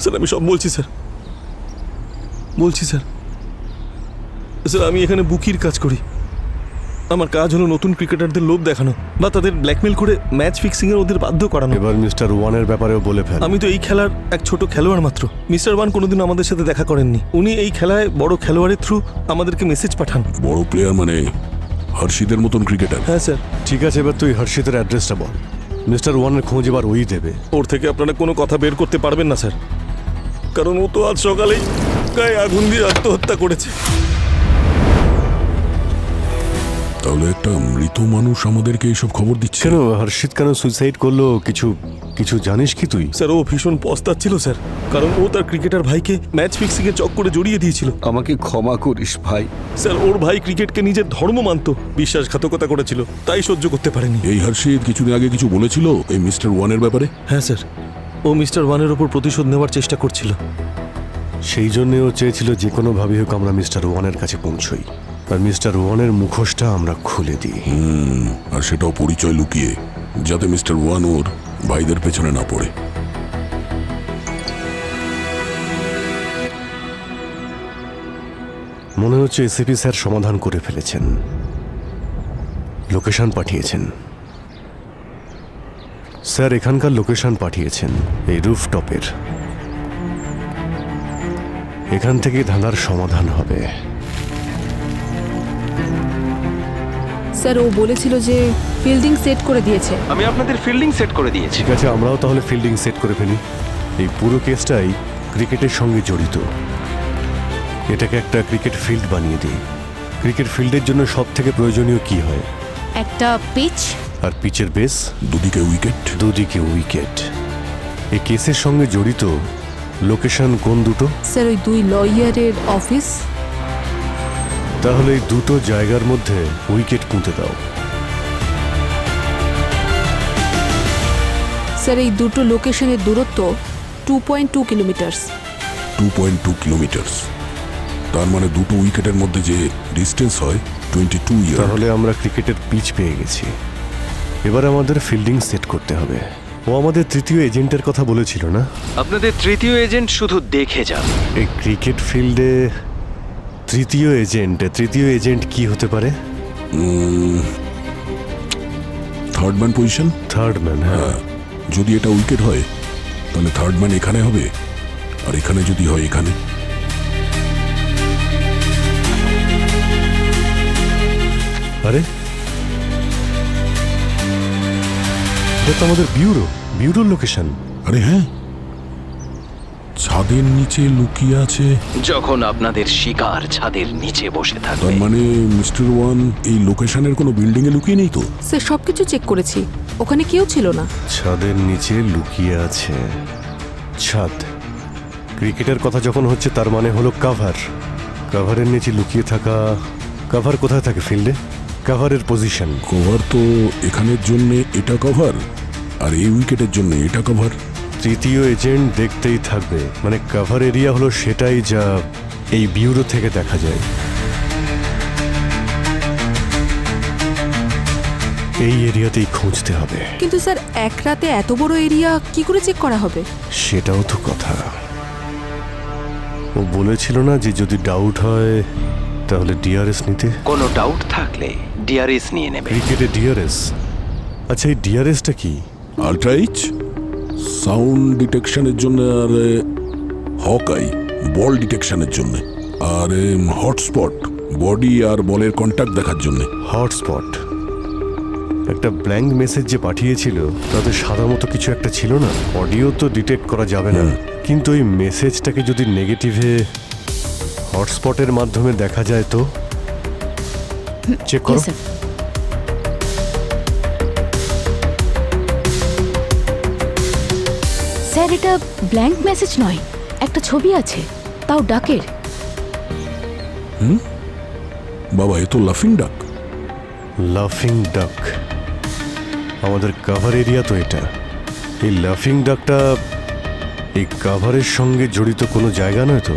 স্যার আমি সব বলছি স্যার, বলছি স্যার। স্যার আমি এখানে বুকির কাজ করি। আমার কাজ হলো নতুন ক্রিকেটারদের লোভ দেখানো বা তাদের ব্ল্যাকমেল করে ম্যাচ ফিক্সিং এর ওদের বাধ্য করানো। এবার মিস্টার ওয়ানের ব্যাপারেও বলে ফেল। আমি তো এই খেলার এক ছোট খেলোয়াড় মাত্র। মিস্টার ওয়ান কোনোদিন আমাদের সাথে দেখা করেননি। উনি এই খেলায় বড় খেলোয়াড়ের থ্রু আমাদেরকে মেসেজ পাঠান। বড় প্লেয়ার মানে হর্ষিদের মতন ক্রিকেটার? হ্যাঁ স্যার। ঠিক আছে, এবার তুই হর্ষিতের অ্যাড্রেসটা বল। মিস্টার ওয়ানের খোঁজ এবার ওই দেবে। ওর থেকে আপনারা কোনো কথা বের করতে পারবেন না স্যার, কারণ ও তো আজ সকালেই গায়ে আগুন দিয়ে আত্মহত্যা করেছে। তাহলে একটা মৃত মানুষ আমাদেরকে এইসব খবর দিচ্ছে কেন? হর্ষিত কেন সুইসাইড করলো কিছু কিছু জানিস কি তুই? স্যার ও ভীষণ পস্তাচ্ছিল স্যার, কারণ ও তার ক্রিকেটার ভাইকে ম্যাচ ফিক্সিং এর চক্করে জড়িয়ে দিয়েছিল। আমাকে ক্ষমা করিস ভাই। স্যার ওর ভাই ক্রিকেটকে নিজের ধর্ম মানত, বিশ্বাসঘাতকতা করেছিল, তাই সহ্য করতে পারেনি। এই হর্ষিত কিছুদিন আগে কিছু বলেছিল এই মিস্টার ওয়ানের ব্যাপারে? হ্যাঁ স্যার, ও মিস্টার ওয়ানের ওপর প্রতিশোধ নেওয়ার চেষ্টা করছিল। সেই জন্যে ও চেয়েছিল যে কোনোভাবে হোক আমরা মিস্টার ওয়ানের কাছে পৌঁছই, আর মিস্টার ওয়ানের মুখোশটা আমরা খুলে দিই। আর সেটাও পরিচয় লুকিয়ে, যাতে মিস্টার ওয়ান ওর ভাইদের পেছনে না পড়ে। মনে হচ্ছে এসিপি স্যার সমাধান করে ফেলেছেন, লোকেশন পাঠিয়েছেন। স্যার এখানকার লোকেশন পাঠিয়েছেন, এই রুফটপের। এখান থেকে ধাঁধার সমাধান হবে। স্যার ও বলেছিল যে ফিল্ডিং সেট করে দিয়েছে। আমি আপনাদের ফিল্ডিং সেট করে দিয়েছি। ঠিক আছে, আমরাও তাহলে ফিল্ডিং সেট করে ফেলি। এই পুরো কেসটাই ক্রিকেটের সঙ্গে জড়িত। এটাকে একটা ক্রিকেট ফিল্ড বানিয়ে দিই। ক্রিকেট ফিল্ডের জন্য সব থেকে প্রয়োজনীয় কি হয়? একটা পিচ, আর পিচের বেস, দুদিকে উইকেট। দুদিকে উইকেট। এই কেসের সঙ্গে জড়িত লোকেশন কোন দুটো? স্যার ওই 2 লয়ারের অফিস। তাহলে এই দুটো জায়গার মধ্যে উইকেট পুঁতে দাও। স্যার এই দুটো লোকেশনের দূরত্ব 2.2 কিলোমিটার্স। 2.2 কিলোমিটার, তার মানে দুটো উইকেটের মধ্যে যে ডিস্টেন্স হয় 22 ইয়ার। তাহলে আমরা ক্রিকেটের পিচ পেয়ে গেছি। এবার আমাদের ফিল্ডিং সেট করতে হবে। ও আমাদের তৃতীয় এজেন্টের কথা বলেছিল না? আপনাদের তৃতীয় এজেন্ট শুধু দেখে যান। এই ক্রিকেট ফিল্ডে তৃতীয় এজেন্ট কি হতে পারে? Third man position. Third man, হ্যাঁ। যদি এটা উইকেট হয় তাহলে থার্ড ম্যান এখানে হবে, আর এখানে যদি হয় এখানে। আরে এটা তো আমাদের বিউরোর লোকেশন। আরে হ্যাঁ, ছাদের নিচে লুকিয়ে আছে। যখন আপনাদের শিকার ছাদের নিচে বসে থাকবে। তার মানে মিস্টার ওয়ান এই লোকেশনের কোনো বিল্ডিং এ লুকিয়ে নেই তো? স্যার সবকিছু চেক করেছি, ওখানে কেউ ছিল না। ছাদের নিচে লুকিয়ে আছে। ছাদ, ক্রিকেটের কথা যখন হচ্ছে তার মানে হলো কাভারের নিচে লুকিয়ে থাকা। কাভার কোথায় থাকে ফিল্ডে? কাভারের পজিশন। কভার তো এখানের জন্য এটা কভার, আর এই উইকেটের জন্য এটা কভার। তৃতীয় এজেন্ট দেখতেই থাকবে, মানে কাভার এরিয়া হলো সেটাই যা এই বিউরো থেকে দেখা যায়। এই এরিয়াতেই খুঁজতে হবে। কিন্তু স্যার এক রাতে এত বড় এরিয়া কি করে চেক করা হবে? সেটাও তো কথা। ও বলেছিল না যে যদি ডাউট হয় তাহলে ডিআরএস নিতে। কোনো ডাউট থাকলে ডিআরএস নিয়ে নেবে। ক্রিকেটে ডিআরএস? আচ্ছা এই ডিআরএসটা কি? আল্ট্রাইচ সাউন্ড ডিটেকশনের জন্য, আর হকাই বল ডিটেকশনের জন্য, আর হটস্পট বডি আর বলের কন্ট্যাক্ট দেখার জন্য। হটস্পট একটা ব্ল্যাঙ্ক মেসেজ যে পাঠিয়েছিল তাতে সাদা মতো কিছু একটা ছিল না? অডিও তো ডিটেক্ট করা যাবে না, কিন্তু ওই মেসেজটাকে যদি নেগেটিভে হটস্পটের মাধ্যমে দেখা যায় তো চেক করো। স্যার এটা ব্ল্যাঙ্ক মেসেজ নয়, একটা ছবি আছে, তাও ডাকের। বাবা এ তো লাফিং ডাক। লাফিং ডাক আমাদের কাভার এরিয়া তো এটা। এই লাফিং ডাকটা এই কাভারের সঙ্গে জড়িত কোনো জায়গা নয় তো?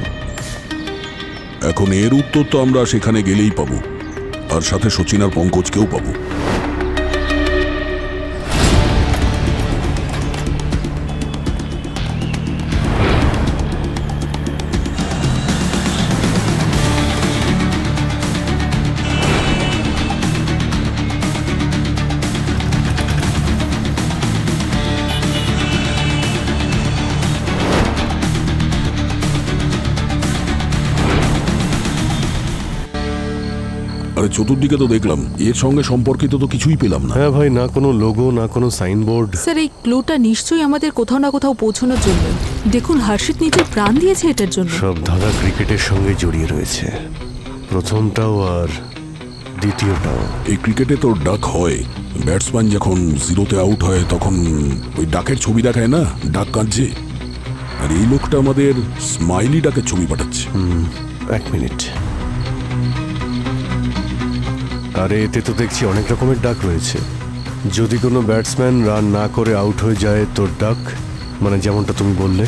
এখন এর উত্তর তো আমরা সেখানে গেলেই পাবো, আর সাথে সচিন আর পঙ্কজকেও পাবো। আরে চতুর্দিকে তো দেখলাম, এর সঙ্গে সম্পর্কিত তো কিছুই পেলাম না। হ্যাঁ ভাই, না কোনো লোগো, না কোনো সাইনবোর্ড। স্যার এই ক্লুটা নিশ্চয়ই আমাদের কোথাও না কোথাও পৌঁছানোর জন্য। দেখুন হর্ষিত নিজের প্রাণ দিয়েছে এটার জন্য। সব ধাঁধা ক্রিকেটের সঙ্গে জড়িয়ে রয়েছে, প্রথমটাও আর দ্বিতীয়টাও। এই ক্রিকেটে তো ডাক হয়, ব্যাটসম্যান যখন জিরোতে আউট হয় তখন ওই ডাকের ছবি দেখায় না, ডাক কাঁদছে। আর এই লোকটা আমাদের স্মাইলি ডাকের ছবি পাঠাচ্ছে। এক মিনিট, আরে এতে তো দেখছি অনেক রকমের ডাক রয়েছে। যদি কোনো ব্যাটসম্যান রান না করে আউট হয়ে যায় তোর ডাক, মানে যেমনটা তুমি বললে।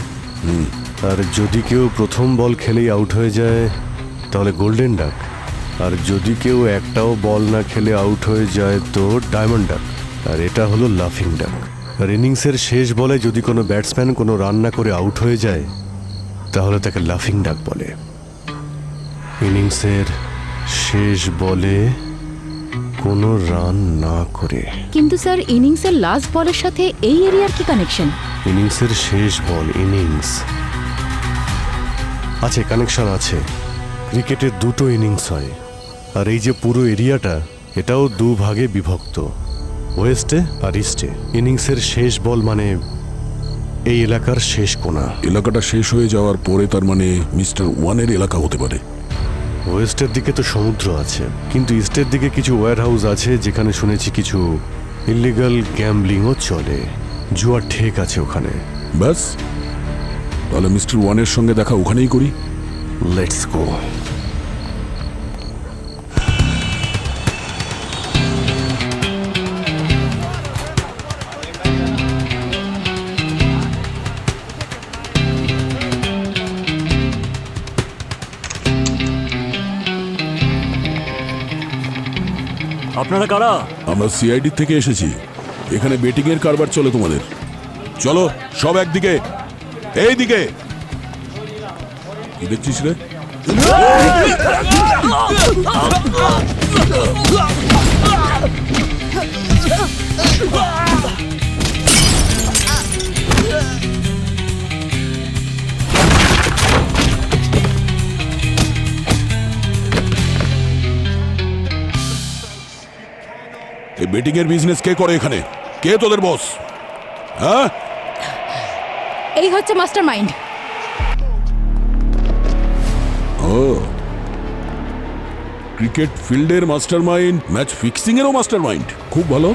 আর যদি কেউ প্রথম বল খেলেই আউট হয়ে যায় তাহলে গোল্ডেন ডাক। আর যদি কেউ একটাও বল না খেলে আউট হয়ে যায় তো ডায়মন্ড ডাক। আর এটা হলো লাফিং ডাক। আর ইনিংসের শেষ বলে যদি কোনো ব্যাটসম্যান কোনো রান না করে আউট হয়ে যায় তাহলে তাকে লাফিং ডাক বলে। ইনিংসের শেষ বলে কোনো রান না করে। কিন্তু স্যার ইনিংসের লাস্ট বলের সাথে এই এরিয়ার কি কানেকশন? ইনিংসের শেষ বল, ইনিংস আছে, কানেকশন আছে। ক্রিকেটের দুটো ইনিংস হয়, আর এই যে পুরো এরিয়াটা এটাও দুভাগে বিভক্ত, ওয়েস্টে আর ইস্টে। ইনিংসের শেষ বল মানে এই এলাকার শেষ কোণা। এলাকাটা শেষ হয়ে যাওয়ার পরে তার মানে মিস্টার ওয়ানের এলাকা হতে পারে। ওয়েস্টের দিকে তো সমুদ্র আছে, কিন্তু ইস্টের দিকে কিছু ওয়্যার হাউস আছে যেখানে শুনেছি কিছু ইলিগাল গ্যাম্বলিংও চলে, জুয়ার ঠেক আছে ওখানে। ব্যাস, তাহলে মিস্টার ওয়ানের সঙ্গে দেখা ওখানেই করি। Let's go. আপনারা কারা? আমরা সিআইডি থেকে এসেছি। এখানে বেটিং এর কারবার চলে তোমাদের। চলো সব একদিকে, এই দিকে। কি দেখছিস রে? এই বেটিং এর বিজনেস কে করে এখানে? কে তোদের বস? হ্যাঁ, এই হচ্ছে মাস্টার মাইন্ড। ও, ক্রিকেট ফিল্ডের মাস্টারমাইন্ড, ম্যাচ ফিক্সিং এরও মাস্টারমাইন্ড। খুব ভালো।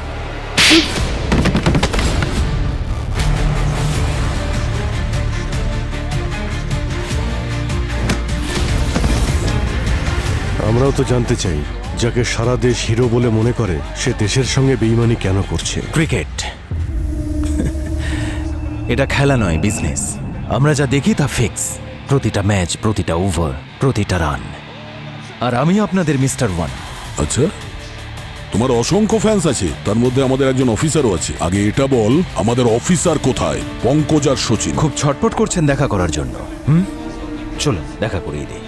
আমরাও তো জানতে চাই, যাকে সারা দেশ হিরো বলে মনে করে সে দেশের সঙ্গে বেইমানি কেন করছে। ক্রিকেট এটা খেলা নয়, বিজনেস। আমরা যা দেখি তা ফিক্স, প্রতিটা ম্যাচ, প্রতিটা ওভার, প্রতিটা রান। আর আমি আপনাদের মিস্টার ওয়ান। আচ্ছা, তোমার অসংখ্য ফ্যান্স আছে, তার মধ্যে আমাদের একজন অফিসারও আছে। আগে এটা বল, আমাদের অফিসার কোথায়? পঙ্কজ আর সচিন। খুব ছটপট করছেন দেখা করার জন্য। চলো দেখা করিয়ে দিই।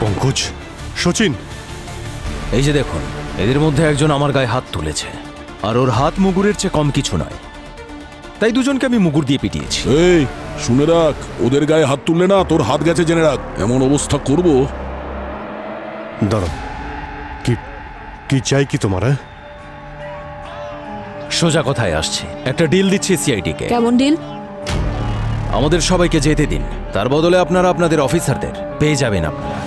পঙ্কজ, সচিন, এই যে দেখুন, এদের মধ্যে একজন আমার গায়ে হাত তুলেছে, আর ওর হাত মুগুরের চেয়ে কম কিছু নয়। তাই দুজনকে আমি মুগুর দিয়ে পিটিয়েছি। এই শুনে রাখ, ওদের গায়ে হাত তুললে না তোর হাত গেছে জেনে রাখ। এমন অবস্থা করব। দাঁড়াও, কি কি চাই কি তোমার? সোজা কথায় আসছে, একটা ডিল দিচ্ছি সিআইডি কে। কেমন ডিল? আমাদের সবাইকে যেতে দিন, তার বদলে আপনারা আপনাদের অফিসারদের পেয়ে যাবেন আপনারা।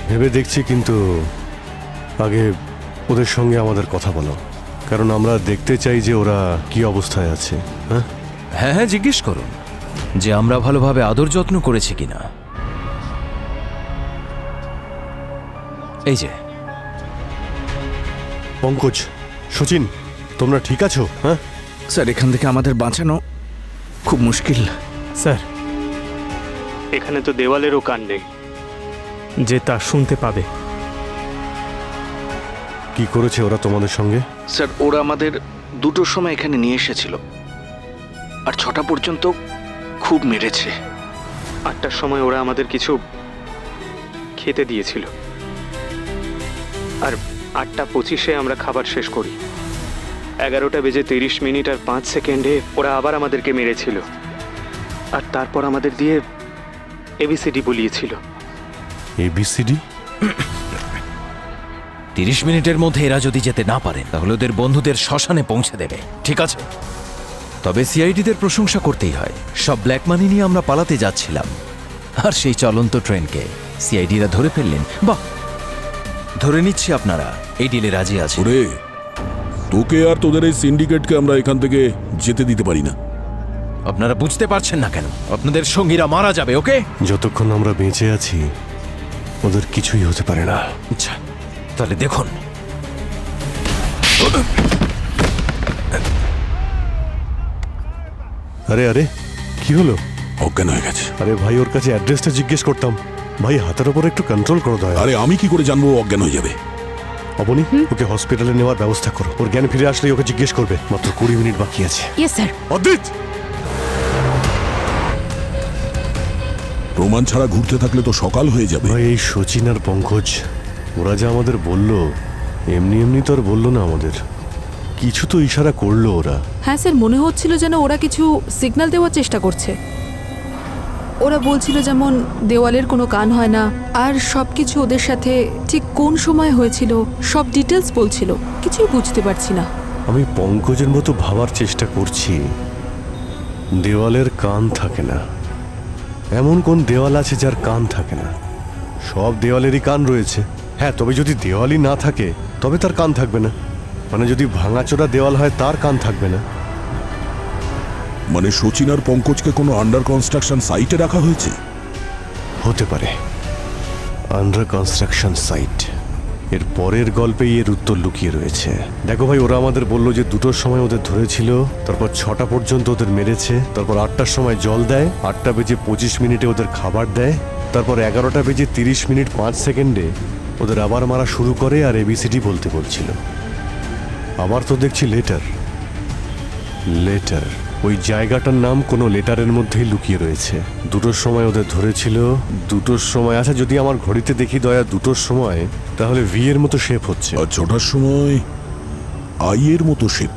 ভেবে দেখছি, কিন্তু আগে ওদের সঙ্গে আমাদের কথা বলো, কারণ আমরা দেখতে চাই যে ওরা কি অবস্থায় আছে। হ্যাঁ হ্যাঁ হ্যাঁ, জিজ্ঞেস করুন যে আমরা ভালোভাবে আদর যত্ন করেছি কিনা। এই যে পঙ্কজ, সচিন, তোমরা ঠিক আছো? হ্যাঁ স্যার, এখান থেকে আমাদের বাঁচানো খুব মুশকিল। স্যার, এখানে তো দেওয়ালেরও কান নেই যে তা শুনতে পাবে। কি করেছে ওরা তোমাদের সঙ্গে? স্যার, ওরা আমাদের 2টোর সময় এখানে নিয়ে এসেছিল, আর 6টা পর্যন্ত খুব মেরেছে। 8টার সময় ওরা আমাদের কিছু খেতে দিয়েছিল, আর 8:25 আমরা খাবার শেষ করি। 11:30 আর 5 সেকেন্ডে ওরা আবার আমাদেরকে মেরেছিল, আর তারপর আমাদের দিয়ে এবিসিডি বলিয়েছিল। এবিসিডি? 30 মিনিটের মধ্যে এরা যদি যেতে না পারে তাহলে ওদের বন্ধুদের শ্মশানে পৌঁছে দেবে, ঠিক আছে? তবে সিআইডিদের প্রশংসা করতেই হয়, সব ব্ল্যাক মানি নিয়ে আমরা পালাতে যাচ্ছিলাম, আর সেই চলন্ত ট্রেনকে সিআইডিরা ধরে ফেললেন। বাহ, ধরে নিচ্ছি আপনারা এই ডিলে রাজি আছে। ওরে, তোকে আর তোদের এই সিন্ডিকেটকে আমরা এখান থেকে যেতে দিতে পারি না। আপনারা বুঝতে পারছেন না কেন? আপনাদের সঙ্গীরা মারা যাবে। ওকে, যতক্ষণ আমরা বেঁচে আছি ওদের কিছুই হতে পারে না। আচ্ছা, তাহলে দেখুন। আরে আরে, কি হলো? অজ্ঞান হয়ে গেছে। আরে ভাই, ওর কাছে অ্যাড্রেসটা জিজ্ঞেস করতাম। ভাই, হাতের ওপর একটু কন্ট্রোল করো দয়া। আরে আমি কি করে জানবো অজ্ঞান হয়ে যাবে? অবনী, ওকে হসপিটালে নেওয়ার ব্যবস্থা করো। ওর জ্ঞান ফিরে আসলেই ওকে জিজ্ঞেস করবে। মাত্র 20 মিনিট বাকি আছে। Yes sir. অদ্রিত, প্রমাণ ছাড়া ঘুরতে থাকলে তো সকাল হয়ে যাবে। ভাই, এই সচিন আর পঙ্কজ ওরা যা আমাদের বলল, এমনি এমনি তো আর বললো না আমাদের। কিছু তো ইশারা করলো ওরা। হ্যাঁ স্যার, মনে হচ্ছিল যেন ওরা কিছু সিগন্যাল দেওয়ার চেষ্টা করছে। ওরা বলছিল যেমন দেওয়ালের কোনো কান হয় না, আর সব কিছু ওদের সাথে ঠিক কোন সময় হয়েছিল সব ডিটেলস বলছিল। কিছুই বুঝতে পারছি না। আমি পঙ্কজের মতো ভাবার চেষ্টা করছি। দেওয়ালের কান থাকে না, এমন কোন দেওয়াল আছে যার কান থাকে না? সব দেওয়ালেরই কান রয়েছে। হ্যাঁ, তবে যদি দেওয়ালই না থাকে তবে তার কান থাকবে না। মানে যদি ভাঙাচোরা দেওয়াল হয় তার কান থাকবে না। মানে সচিন আর পঙ্কজকে কোনো আন্ডার কনস্ট্রাকশন সাইটে রাখা হয়েছে? হতে পারে, আন্ডার কনস্ট্রাকশন সাইট। এর পরের গল্পেই এর উত্তর লুকিয়ে রয়েছে। দেখো ভাই, ওরা আমাদের বললো যে 2টোর সময় ওদের ধরেছিল, তারপর 6টা পর্যন্ত ওদের মেরেছে, তারপর 8টার সময় জল দেয়, 8টা বেজে 25 মিনিটে ওদের খাবার দেয়, তারপর 11টা বেজে 30 মিনিট 5 সেকেন্ডে ওদের আবার মারা শুরু করে আর এবিসিডি বলতে বলছিল। আবার তো দেখছি লেটার। ওই জায়গাটার নাম কোনো লেটারের মধ্যেই লুকিয়ে রয়েছে। 2টোর সময় ওদের ধরেছিল, 2টোর সময়। আচ্ছা, যদি আমার ঘড়িতে দেখি দয়া 2টোর সময়, তাহলে ভি এর মতো শেপ হচ্ছে। আর 6টার সময় আই এর মতো শেপ।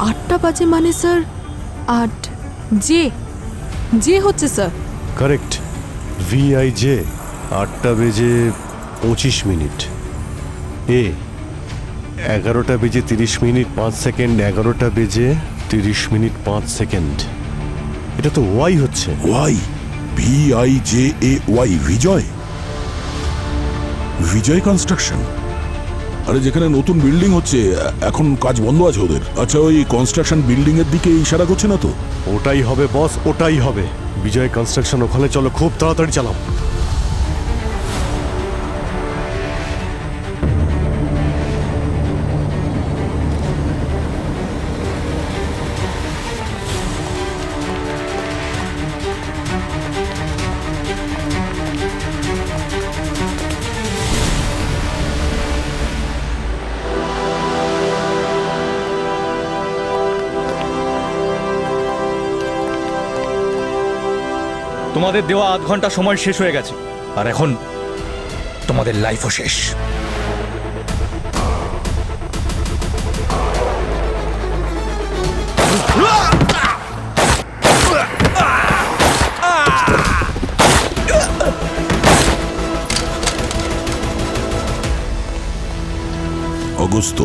8টা বাজে মানে স্যার 8 জে হচ্ছে স্যার। Correct, VIJ। 8টা বেজে 25 মিনিট। এ 11টা বেজে 30 মিনিট 5 সেকেন্ড, 11টা বেজে 30 মিনিট 5 সেকেন্ড। এটা তো ওয়াই হচ্ছে। ওয়াই, VIJAY, বিজয়। বিজয় কনস্ট্রাকশন। আরে যেখানে নতুন বিল্ডিং হচ্ছে, এখন কাজ বন্ধ আছে ওদের। আচ্ছা, ওই কনস্ট্রাকশন বিল্ডিং এর দিকে ইশারা করছে না তো? ওটাই হবে বস, ওটাই হবে। বিজয় কনস্ট্রাকশন, ওখানে চলো, খুব তাড়াতাড়ি চালাও। তোমাদের দেওয়া আধ ঘন্টা সময় শেষ হয়ে গেছে, আর এখন তোমাদের লাইফও শেষ। অগস্ত,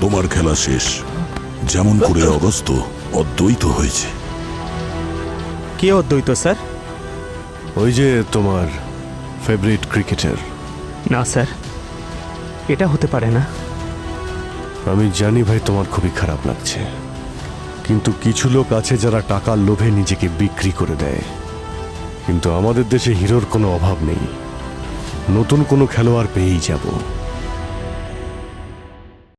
তোমার খেলা শেষ। যেমন করে অগস্ত অদ্বৈত হয়েছে। কে অদ্বৈত স্যার? ওই যে তোমার ফেভারিট ক্রিকেটার। না স্যার, এটা হতে পারে না। আমি জানি ভাই, তোমার খুবই খারাপ লাগছে, কিন্তু কিছু লোক আছে যারা টাকার লোভে নিজেকে বিক্রি করে দেয়। কিন্তু আমাদের দেশে হিরোর কোনো অভাব নেই। নতুন কোনো খেলোয়াড় পেয়েই যাব।